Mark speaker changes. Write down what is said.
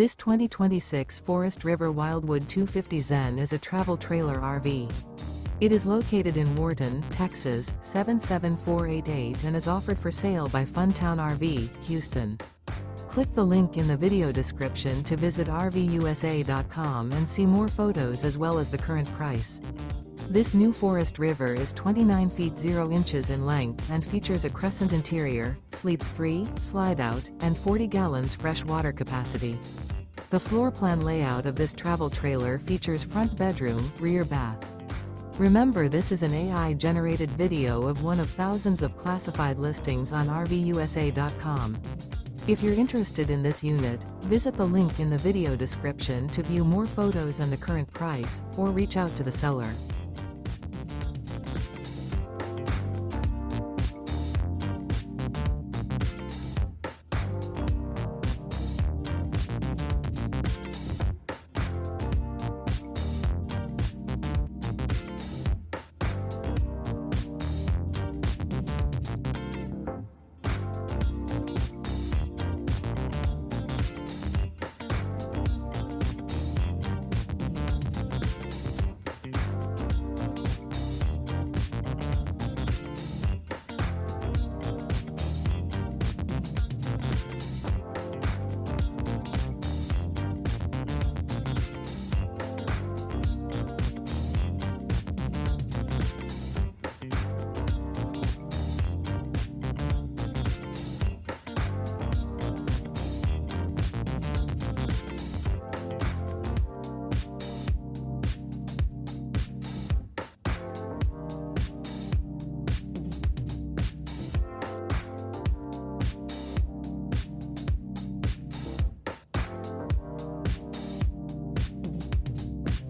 Speaker 1: This 2026 Forest River Wildwood 250 Zen is a travel trailer RV. It is located in Wharton, Texas, 77488 and is offered for sale by Funtown RV, Houston. Click the link in the video description to visit RVUSA.com and see more photos as well as the current price. This new Forest River is 29 feet 0 inches in length and features a CRESCENT interior, sleeps 3, Slideout, and 40 gallons fresh water capacity. The floor plan layout of this travel trailer features front bedroom, rear bath. Remember, this is an AI-generated video of one of thousands of classified listings on RVUSA.com. If you're interested in this unit, visit the link in the video description to view more photos and the current price, or reach out to the seller.